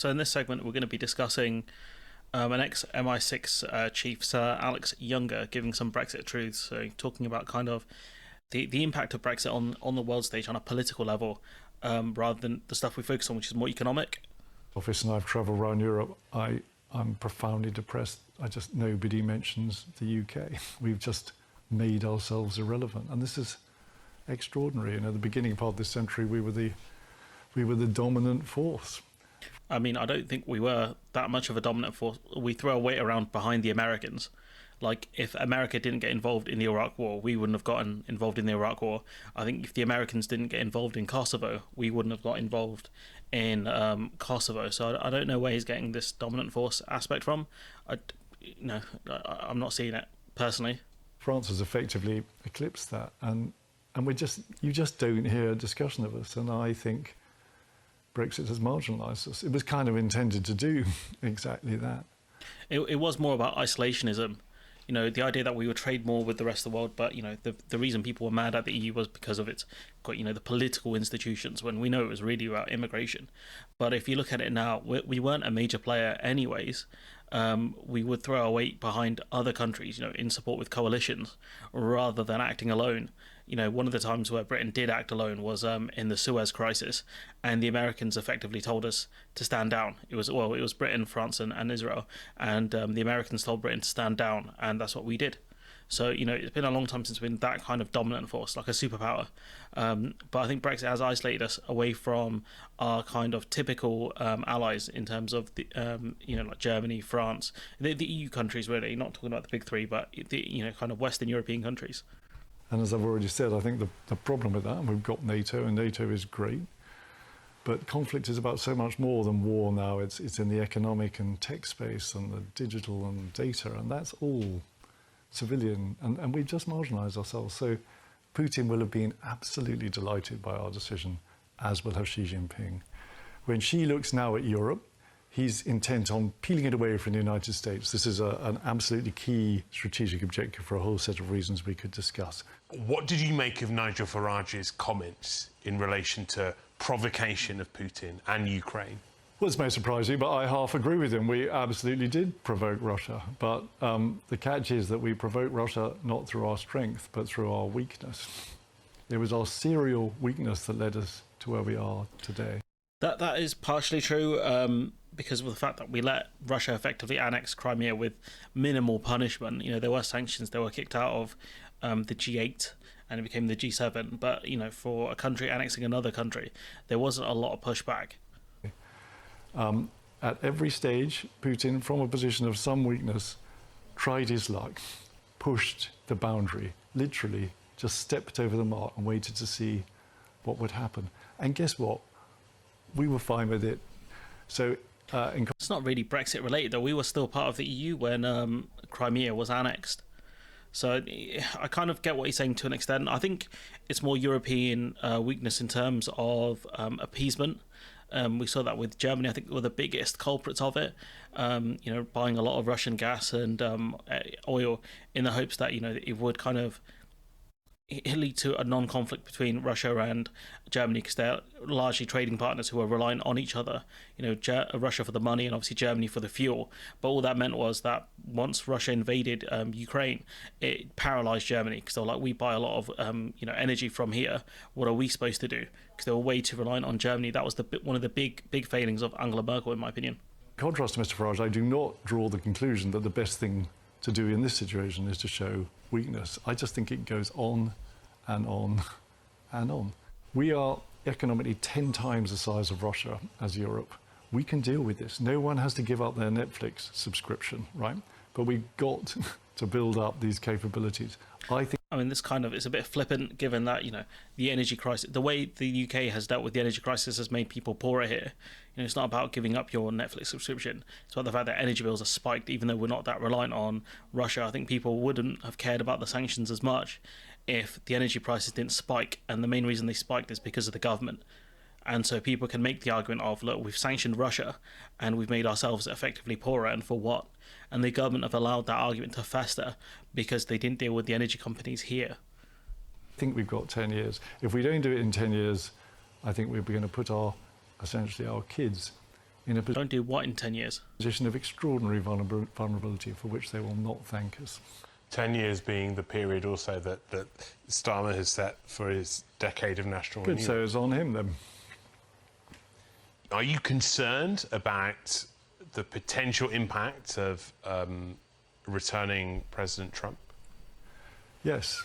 So in this segment, we're going to be discussing an ex-MI6 chief, Sir Alex Younger, giving some Brexit truths. So talking about kind of the impact of Brexit on the world stage on a political level, rather than the stuff we focus on, which is more economic. Office and I've travelled around Europe. I'm profoundly depressed. Nobody mentions the UK. We've just made ourselves irrelevant, and this is extraordinary. You know, the beginning part of this century, we were the dominant force. I mean, I don't think we were that much of a dominant force. We throw our weight around behind the Americans. Like, if America didn't get involved in the Iraq War, we wouldn't have gotten involved in the Iraq War. I think if the Americans didn't get involved in Kosovo, we wouldn't have got involved in Kosovo. So I don't know where he's getting this dominant force aspect from. I'm not seeing it personally. France has effectively eclipsed that, and you just don't hear a discussion of us. And I think Brexit has marginalised us. It was kind of intended to do exactly that. It was more about isolationism. You know, the idea that we would trade more with the rest of the world, but, you know, the reason people were mad at the EU was because of its, the political institutions, when we know it was really about immigration. But if you look at it now, we weren't a major player anyways. We would throw our weight behind other countries, in support with coalitions, rather than acting alone. You know, one of the times where Britain did act alone was in the Suez crisis, and the Americans effectively told us to stand down. It was Britain, France, and Israel, and the Americans told Britain to stand down, and that's what we did. So, it's been a long time since we've been that kind of dominant force, like a superpower. But I think Brexit has isolated us away from our kind of typical allies in terms of the, like Germany, France, the EU countries, really. Not talking about the big three, but the kind of Western European countries. And as I've already said, I think the problem with that, and we've got NATO, and NATO is great, but conflict is about so much more than war now. It's in the economic and tech space and the digital and data, and that's all civilian, and we've just marginalised ourselves. So Putin will have been absolutely delighted by our decision, as will have Xi Jinping. When Xi looks now at Europe, he's intent on peeling it away from the United States. This is an absolutely key strategic objective for a whole set of reasons we could discuss. What did you make of Nigel Farage's comments in relation to provocation of Putin and Ukraine? Well, it's most surprising, but I half agree with him. We absolutely did provoke Russia. But the catch is that we provoked Russia not through our strength, but through our weakness. It was our serial weakness that led us to where we are today. That is partially true, because of the fact that we let Russia effectively annex Crimea with minimal punishment. There were sanctions, they were kicked out of the G8, and it became the G7. But, for a country annexing another country, there wasn't a lot of pushback. At every stage, Putin, from a position of some weakness, tried his luck, pushed the boundary, literally just stepped over the mark and waited to see what would happen. And guess what? We were fine with it. So it's not really Brexit related, though. We were still part of the EU when Crimea was annexed. So I kind of get what he's saying to an extent. I think it's more European weakness in terms of appeasement. We saw that with Germany. I think they were the biggest culprits of it, buying a lot of Russian gas and oil in the hopes that, it would kind of lead to a non-conflict between Russia and Germany, because they're largely trading partners who are reliant on each other. Russia for the money and obviously Germany for the fuel. But all that meant was that once Russia invaded Ukraine, it paralyzed Germany, because they were like, we buy a lot of energy from here. What are we supposed to do? Because they were way too reliant on Germany. That was one of the big failings of Angela Merkel, in my opinion. In contrast to Mr. Farage, I do not draw the conclusion that the best thing to do in this situation is to show weakness. I just think it goes on and on and on. We are economically 10 times the size of Russia as Europe. We can deal with this. No one has to give up their Netflix subscription, right? But we've got to build up these capabilities. This kind of is a bit flippant, given that, the energy crisis, the way the UK has dealt with the energy crisis has made people poorer here. It's not about giving up your Netflix subscription. It's about the fact that energy bills are spiked, even though we're not that reliant on Russia. I think people wouldn't have cared about the sanctions as much if the energy prices didn't spike. And the main reason they spiked is because of the government. And so people can make the argument of, look, we've sanctioned Russia and we've made ourselves effectively poorer, and for what? And the government have allowed that argument to fester because they didn't deal with the energy companies here. I think we've got 10 years. If we don't do it in 10 years, I think we're going to put essentially our kids in a Don't do what in 10 years? position of extraordinary vulnerability for which they will not thank us. 10 years being the period also that Starmer has set for his decade of national Good, renewal. so it's on him then. Are you concerned about the potential impact of returning President Trump? Yes.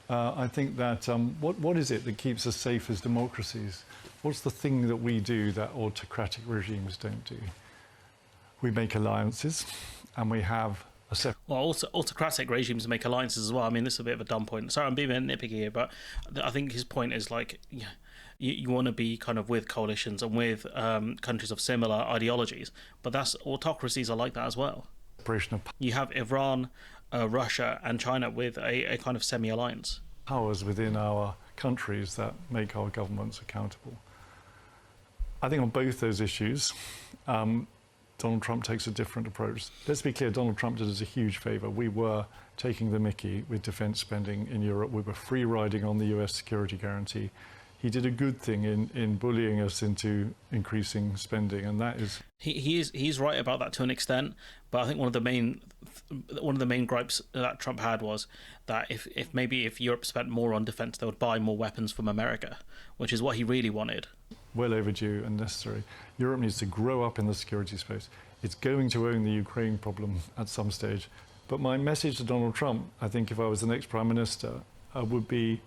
I think that what is it that keeps us safe as democracies? What's the thing that we do that autocratic regimes don't do? We make alliances, and we have a separate... Well, also autocratic regimes make alliances as well. I mean, this is a bit of a dumb point. Sorry, I'm being a bit nitpicky here, but I think his point is like, you want to be kind of with coalitions and with countries of similar ideologies, but autocracies are like that as well. You have Iran, Russia, and China with a kind of semi-alliance. Powers within our countries that make our governments accountable. I think on both those issues, Donald Trump takes a different approach. Let's be clear, Donald Trump did us a huge favour. We were taking the mickey with defence spending in Europe. We were free riding on the US security guarantee. He did a good thing in bullying us into increasing spending, and that is... He's right about that to an extent, but I think one of the main gripes that Trump had was that if Europe spent more on defence, they would buy more weapons from America, which is what he really wanted. Well overdue and necessary. Europe needs to grow up in the security space. It's going to own the Ukraine problem at some stage. But my message to Donald Trump, I think if I was the next Prime Minister, would be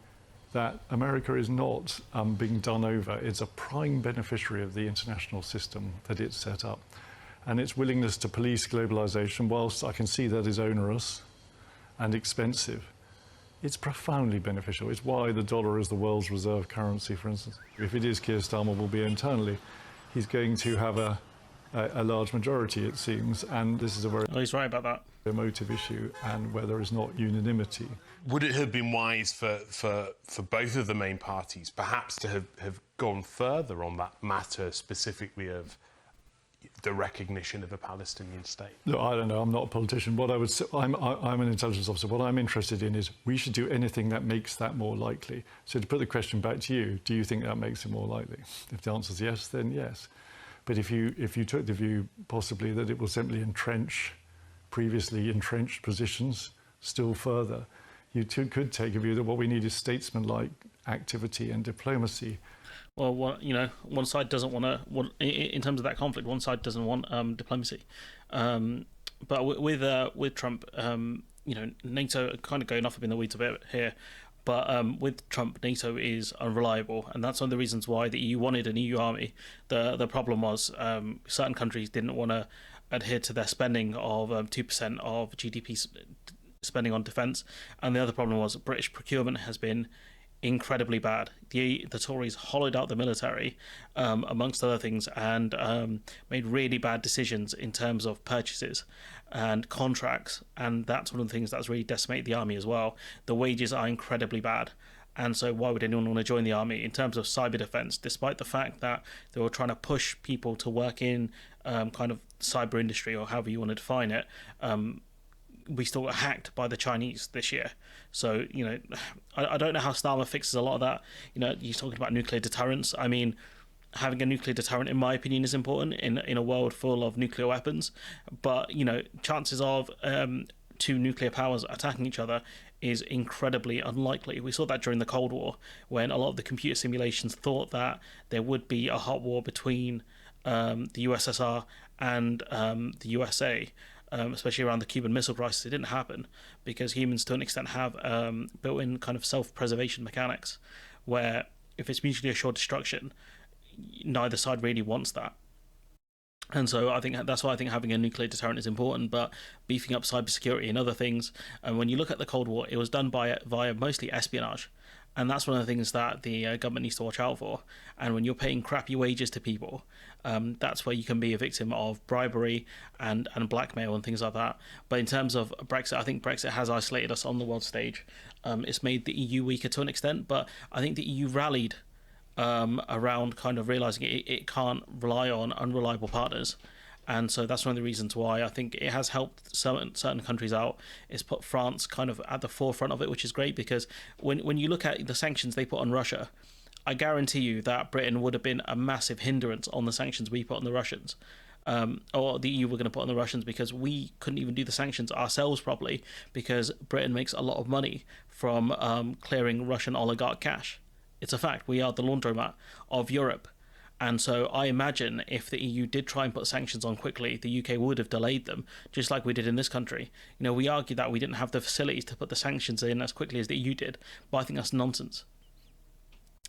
that America is not being done over. It's a prime beneficiary of the international system that it's set up. And its willingness to police globalization, whilst I can see that is onerous and expensive, it's profoundly beneficial. It's why the dollar is the world's reserve currency, for instance. If it is Keir Starmer will be internally, he's going to have a large majority, it seems, and this is a very... Oh, he's right about that. ...emotive issue, and where there is not unanimity. Would it have been wise for both of the main parties perhaps to have gone further on that matter, specifically of the recognition of a Palestinian state? Look, I don't know. I'm not a politician. What I would say, I'm an intelligence officer. What I'm interested in is we should do anything that makes that more likely. So to put the question back to you, do you think that makes it more likely? If the answer is yes, then yes. But if you took the view possibly that it will simply entrench previously entrenched positions still further, you too could take a view that what we need is statesman-like activity and diplomacy. Well, one side doesn't want to. In terms of that conflict, one side doesn't want diplomacy. But with Trump, NATO kind of going off in the weeds a bit here. But with Trump, NATO is unreliable, and that's one of the reasons why the EU wanted an EU army. The problem was certain countries didn't want to adhere to their spending of 2% of GDP spending on defence, and the other problem was British procurement has been incredibly bad. The Tories hollowed out the military, amongst other things, and made really bad decisions in terms of purchases and contracts, and that's one of the things that's really decimated the army as well. The wages are incredibly bad, and so why would anyone want to join the army? In terms of cyber defense, despite the fact that they were trying to push people to work in kind of cyber industry, or however you want to define it, we still got hacked by the Chinese this year. So, I don't know how Starmer fixes a lot of that. You're talking about nuclear deterrence. I mean, having a nuclear deterrent, in my opinion, is important in a world full of nuclear weapons. But, chances of two nuclear powers attacking each other is incredibly unlikely. We saw that during the Cold War, when a lot of the computer simulations thought that there would be a hot war between the USSR and the USA, especially around the Cuban Missile Crisis. It didn't happen because humans, to an extent, have built-in kind of self-preservation mechanics, where if it's mutually assured destruction, neither side really wants that. And so I think that's why I think having a nuclear deterrent is important, but beefing up cybersecurity and other things. And when you look at the Cold War, it was done via mostly espionage. And that's one of the things that the government needs to watch out for. And when you're paying crappy wages to people, that's where you can be a victim of bribery and blackmail and things like that. But in terms of Brexit, I think Brexit has isolated us on the world stage. It's made the EU weaker to an extent, but I think the EU rallied around kind of realising it can't rely on unreliable partners. And so that's one of the reasons why I think it has helped certain countries out. It's put France kind of at the forefront of it, which is great, because when you look at the sanctions they put on Russia, I guarantee you that Britain would have been a massive hindrance on the sanctions we put on the Russians, or the EU were going to put on the Russians, because we couldn't even do the sanctions ourselves properly, because Britain makes a lot of money from clearing Russian oligarch cash. It's a fact. We are the laundromat of Europe. And so I imagine if the EU did try and put sanctions on quickly, the UK would have delayed them, just like we did in this country. You know, we argue that we didn't have the facilities to put the sanctions in as quickly as the EU did, but I think that's nonsense.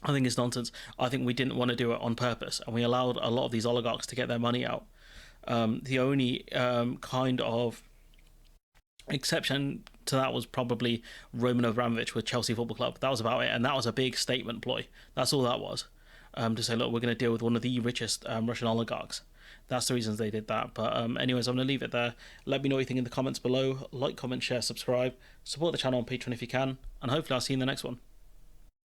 I think it's nonsense. I think we didn't want to do it on purpose, and we allowed a lot of these oligarchs to get their money out. The only kind of exception to that was probably Roman Abramovich with Chelsea Football Club. That was about it, and that was a big statement ploy. That's all that was. To say, look, we're going to deal with one of the richest Russian oligarchs. That's the reasons they did that. But anyways, I'm going to leave it there. Let me know what you think in the comments below. Like, comment, share, subscribe. Support the channel on Patreon if you can. And hopefully I'll see you in the next one.